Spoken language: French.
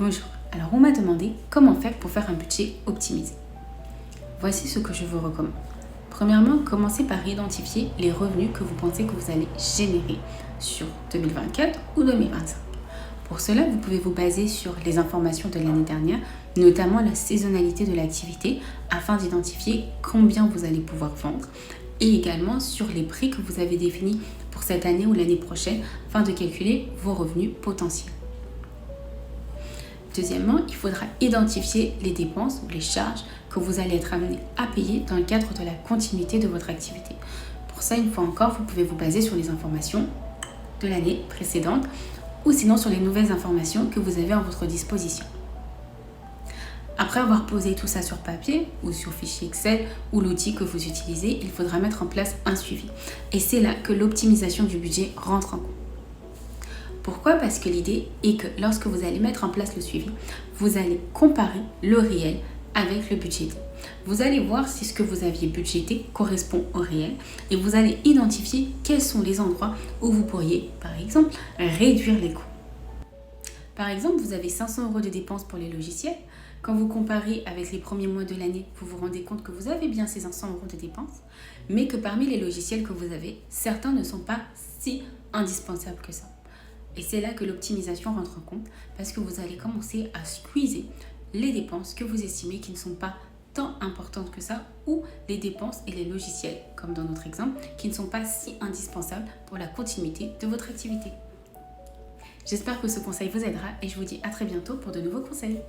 Bonjour, alors on m'a demandé comment faire pour faire un budget optimisé. Voici ce que je vous recommande. Premièrement, commencez par identifier les revenus que vous pensez que vous allez générer sur 2024 ou 2025. Pour cela, vous pouvez vous baser sur les informations de l'année dernière, notamment la saisonnalité de l'activité, afin d'identifier combien vous allez pouvoir vendre, et également sur les prix que vous avez définis pour cette année ou l'année prochaine, afin de calculer vos revenus potentiels. Deuxièmement, il faudra identifier les dépenses ou les charges que vous allez être amené à payer dans le cadre de la continuité de votre activité. Pour ça, une fois encore, vous pouvez vous baser sur les informations de l'année précédente ou sinon sur les nouvelles informations que vous avez à votre disposition. Après avoir posé tout ça sur papier ou sur fichier Excel ou l'outil que vous utilisez, il faudra mettre en place un suivi. Et c'est là que l'optimisation du budget rentre en compte. Pourquoi ? Parce que l'idée est que lorsque vous allez mettre en place le suivi, vous allez comparer le réel avec le budgété. Vous allez voir si ce que vous aviez budgété correspond au réel et vous allez identifier quels sont les endroits où vous pourriez, par exemple, réduire les coûts. Par exemple, vous avez 500 € de dépenses pour les logiciels. Quand vous comparez avec les premiers mois de l'année, vous vous rendez compte que vous avez bien ces 500 € de dépenses, mais que parmi les logiciels que vous avez, certains ne sont pas si indispensables que ça. Et c'est là que l'optimisation rentre en compte parce que vous allez commencer à squeezer les dépenses que vous estimez qui ne sont pas tant importantes que ça ou les dépenses et les logiciels, comme dans notre exemple, qui ne sont pas si indispensables pour la continuité de votre activité. J'espère que ce conseil vous aidera et je vous dis à très bientôt pour de nouveaux conseils.